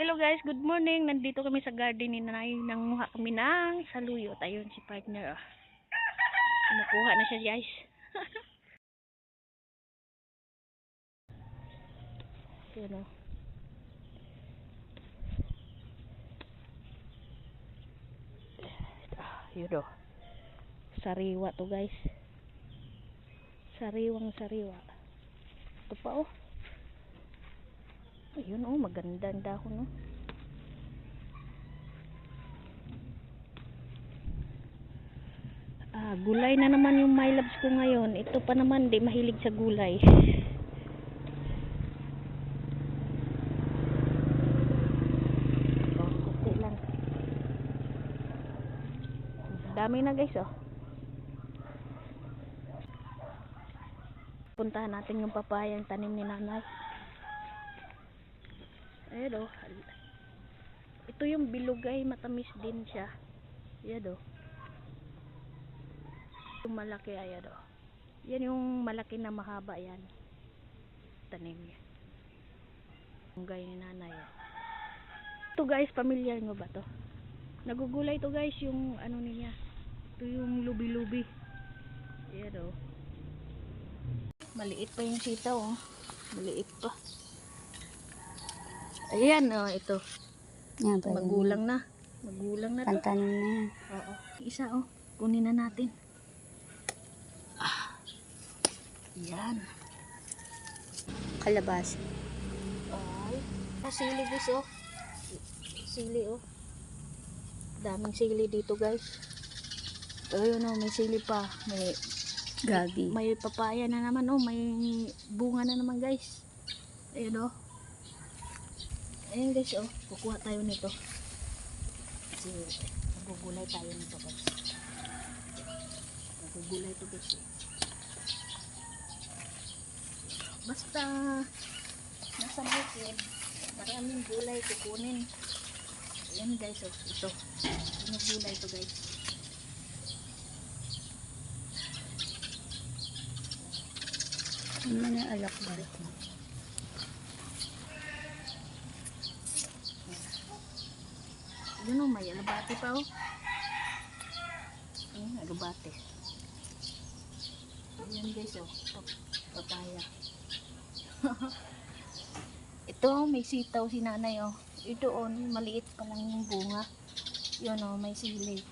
Hello guys, good morning. Nandito kami sa garden ni Nanay. Nanguha kami ng saluyot. Ayun si partner. Nakuha na siya guys. Yun o. Yun o. Sariwa to guys. Sariwang sariwa. Ito pa o. Ayun o, maganda ang dahon o. Gulay na naman yung my loves ko ngayon. Ito pa naman, di mahilig sa gulay. Okay lang. Dami na guys oh. Puntahan natin yung papayang tanim ni Nanay. Ayan oh. Ito yung bilugay, matamis din siya. Ayan oh. Malaki ayan o. Yan yung malaki na mahaba yan. Tanim niya. Yung gaya ni Nanay. Ito guys, familiar mo ba to? Nagugulay to guys yung ano niya. Ito yung lubi-lubi. Ayan o. Maliit pa yung sitaw o. Maliit pa. Ayan o, ito. Yan, Magulang na. Magulang na to. Pantanim na yan. Oo. Isa o. Kunin na natin. Yan. Kalabasa. Ay. Sili guys oh. Sili oh. Daming sili dito guys. Ayun oh, may sili pa. May Gabi. may papaya na naman oh. May bunga na naman guys. Ayun oh. Ayun guys oh. Kukuha tayo nito. Kasi magugulay tayo nito guys. Magugulay to guys eh. Basta nasa bukid, maraming gulay kukunin. Ayan guys, oh, ito. Ano gulay ito guys? Ano na alak ba? Yun oh, may alabati pa oh. Ayan, alabati. Ayan guys, oh, papaya. Ito may sitaw si Nanay oh. Ito oh, maliit pa lang yung bunga. Yun oh, may sili.